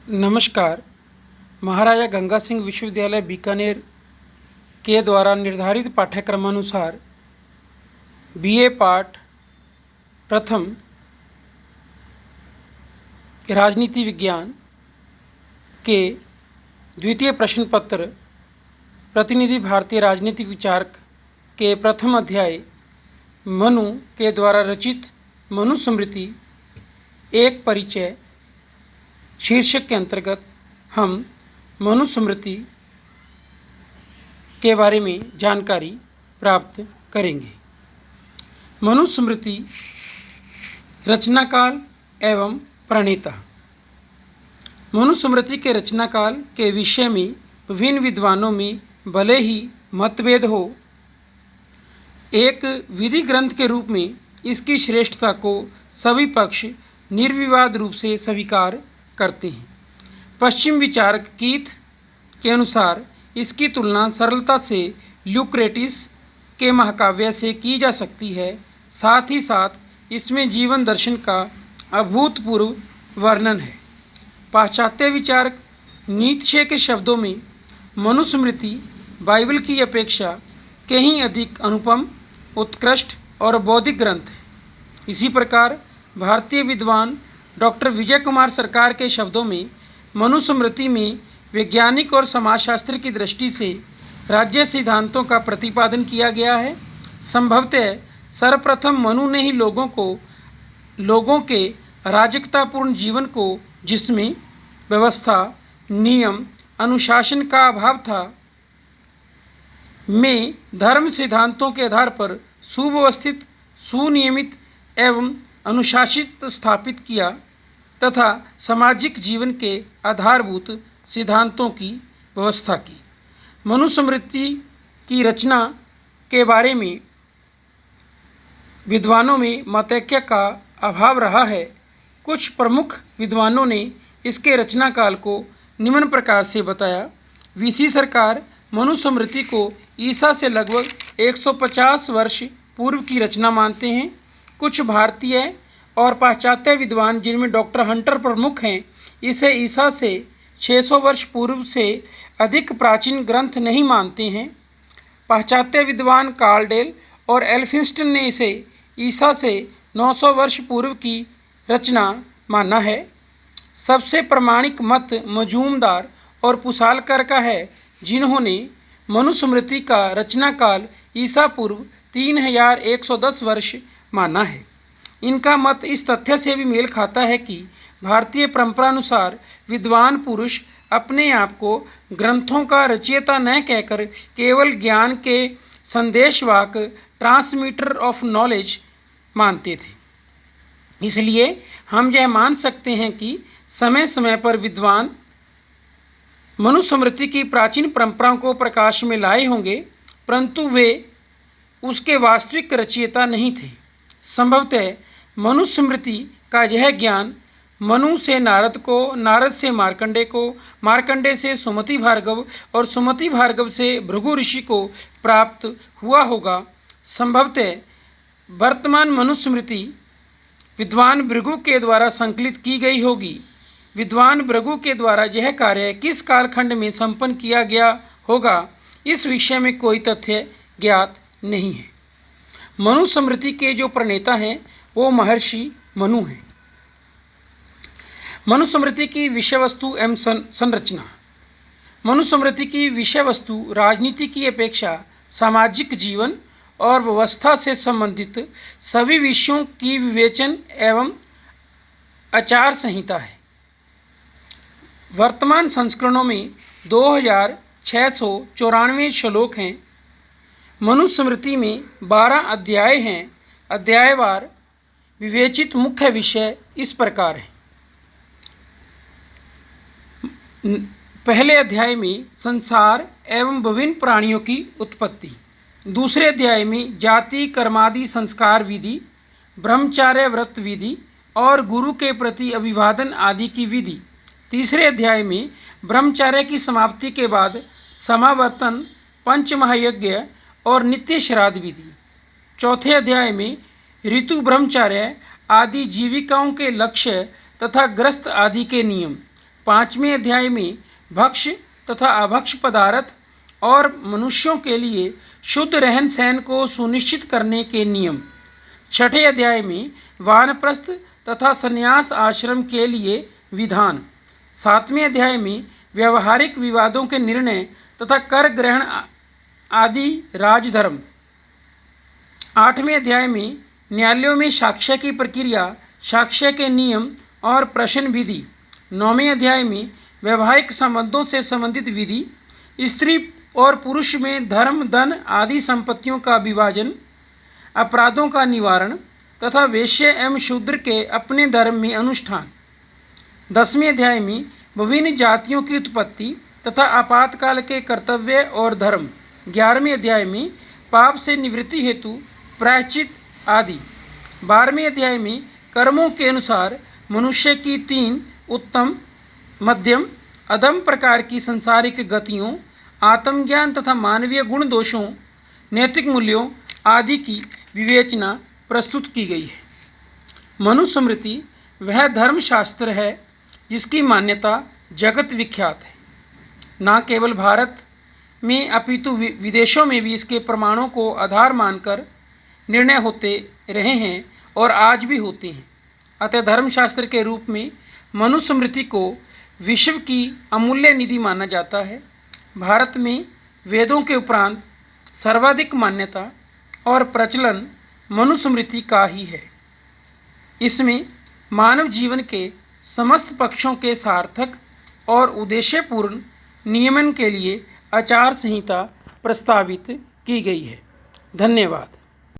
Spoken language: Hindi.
नमस्कार। महाराजा गंगा सिंह विश्वविद्यालय बीकानेर के द्वारा निर्धारित पाठ्यक्रमानुसार बीए पाठ प्रथम राजनीति विज्ञान के द्वितीय प्रश्न पत्र प्रतिनिधि भारतीय राजनीतिक विचारक के प्रथम अध्याय मनु के द्वारा रचित मनुस्मृति एक परिचय शीर्षक के अंतर्गत हम मनुस्मृति के बारे में जानकारी प्राप्त करेंगे। मनुस्मृति रचनाकाल एवं प्रणेता। मनुस्मृति के रचनाकाल के विषय में विभिन्न विद्वानों में भले ही मतभेद हो, एक विधि ग्रंथ के रूप में इसकी श्रेष्ठता को सभी पक्ष निर्विवाद रूप से स्वीकार करते हैं। पश्चिम विचारक कीथ के अनुसार इसकी तुलना सरलता से ल्यूक्रेटिस के महाकाव्य से की जा सकती है। साथ ही साथ इसमें जीवन दर्शन का अभूतपूर्व वर्णन है। पाश्चात्य विचारक नीत्शे के शब्दों में मनुस्मृति बाइबल की अपेक्षा कहीं अधिक अनुपम, उत्कृष्ट और बौद्धिक ग्रंथ है। इसी प्रकार भारतीय विद्वान डॉक्टर विजय कुमार सरकार के शब्दों में मनुस्मृति में वैज्ञानिक और समाजशास्त्र की दृष्टि से राज्य सिद्धांतों का प्रतिपादन किया गया है। संभवतः सर्वप्रथम मनु ने ही लोगों के अराजकतापूर्ण जीवन को, जिसमें व्यवस्था, नियम, अनुशासन का अभाव था, में धर्म सिद्धांतों के आधार पर सुव्यवस्थित, सुनियमित एवं अनुशासित स्थापित किया तथा सामाजिक जीवन के आधारभूत सिद्धांतों की व्यवस्था की। मनुस्मृति की रचना के बारे में विद्वानों में मतैक्य का अभाव रहा है। कुछ प्रमुख विद्वानों ने इसके रचनाकाल को निम्न प्रकार से बताया। वीसी सरकार मनुस्मृति को ईसा से लगभग 150 वर्ष पूर्व की रचना मानते हैं। कुछ भारतीय और पाश्चात्य विद्वान, जिनमें डॉक्टर हंटर प्रमुख हैं, इसे ईसा से 600 वर्ष पूर्व से अधिक प्राचीन ग्रंथ नहीं मानते हैं। पाश्चात्य विद्वान कार्लडेल और एल्फिंस्टन ने इसे ईसा से 900 वर्ष पूर्व की रचना माना है। सबसे प्रमाणिक मत मजूमदार और पुसालकर का है, जिन्होंने मनुस्मृति का रचनाकाल ईसा पूर्व 3110 वर्ष माना है। इनका मत इस तथ्य से भी मेल खाता है कि भारतीय परंपरानुसार विद्वान पुरुष अपने आप को ग्रंथों का रचयिता न कहकर केवल ज्ञान के संदेशवाहक, ट्रांसमीटर ऑफ नॉलेज मानते थे। इसलिए हम यह मान सकते हैं कि समय समय पर विद्वान मनुस्मृति की प्राचीन परंपराओं को प्रकाश में लाए होंगे, परंतु वे उसके वास्तविक रचयिता नहीं थे। संभवतः मनुस्मृति का यह ज्ञान मनु से नारद को, नारद से मार्कंडे को, मार्कंडे से सुमति भार्गव और सुमति भार्गव से भृगु ऋषि को प्राप्त हुआ होगा। संभवतः वर्तमान मनुस्मृति विद्वान भृगु के द्वारा संकलित की गई होगी। विद्वान भृगु के द्वारा यह कार्य किस कालखंड में संपन्न किया गया होगा, इस विषय में कोई तथ्य ज्ञात नहीं है। मनुस्मृति के जो प्रणेता हैं वो महर्षि मनु हैं। मनुस्मृति की विषय वस्तु एवं संरचना। मनुस्मृति की विषय वस्तु राजनीति की अपेक्षा सामाजिक जीवन और व्यवस्था से संबंधित सभी विषयों की विवेचन एवं आचार संहिता है। वर्तमान संस्करणों में 2694 श्लोक हैं। मनुस्मृति में 12 अध्याय हैं। अध्यायवार विवेचित मुख्य विषय इस प्रकार हैं। पहले अध्याय में संसार एवं विभिन्न प्राणियों की उत्पत्ति। दूसरे अध्याय में जाति कर्मादि संस्कार विधि, ब्रह्मचार्य व्रत विधि और गुरु के प्रति अभिवादन आदि की विधि। तीसरे अध्याय में ब्रह्मचार्य की समाप्ति के बाद समावर्तन, पंचमहायज्ञ और नित्य श्राद्ध विधि। चौथे अध्याय में ऋतु ब्रह्मचार्य आदि जीविकाओं के लक्ष्य तथा ग्रस्त आदि के नियम। 5वें अध्याय में भक्ष्य तथा अभक्ष्य पदार्थ और मनुष्यों के लिए शुद्ध रहन सहन को सुनिश्चित करने के नियम। 6ठे अध्याय में वानप्रस्थ तथा संन्यास आश्रम के लिए विधान। 7वें अध्याय में व्यवहारिक विवादों के निर्णय तथा कर ग्रहण आदि राजधर्म। 8वें अध्याय में न्यायालयों में साक्ष्य की प्रक्रिया, साक्ष्य के नियम और प्रश्न विधि। 9वें अध्याय में वैवाहिक संबंधों से संबंधित विधि, स्त्री और पुरुष में धर्म, धन आदि संपत्तियों का विभाजन, अपराधों का निवारण तथा वेश्य एवं शूद्र के अपने धर्म में अनुष्ठान। 10वें अध्याय में विभिन्न जातियों की उत्पत्ति तथा आपातकाल के कर्तव्य और धर्म। 11वें अध्याय में पाप से निवृत्ति हेतु प्रायश्चित आदि। 12वें अध्याय में कर्मों के अनुसार मनुष्य की 3 उत्तम, मध्यम, अधम प्रकार की सांसारिक गतियों, आत्मज्ञान तथा मानवीय गुण दोषों, नैतिक मूल्यों आदि की विवेचना प्रस्तुत की गई है। मनुस्मृति वह धर्मशास्त्र है जिसकी मान्यता जगत विख्यात है। न केवल भारत में अपितु विदेशों में भी इसके प्रमाणों को आधार मानकर निर्णय होते रहे हैं और आज भी होते हैं। अतः धर्मशास्त्र के रूप में मनुस्मृति को विश्व की अमूल्य निधि माना जाता है। भारत में वेदों के उपरांत सर्वाधिक मान्यता और प्रचलन मनुस्मृति का ही है। इसमें मानव जीवन के समस्त पक्षों के सार्थक और उद्देश्यपूर्ण नियमन के लिए आचार संहिता प्रस्तावित की गई है। धन्यवाद।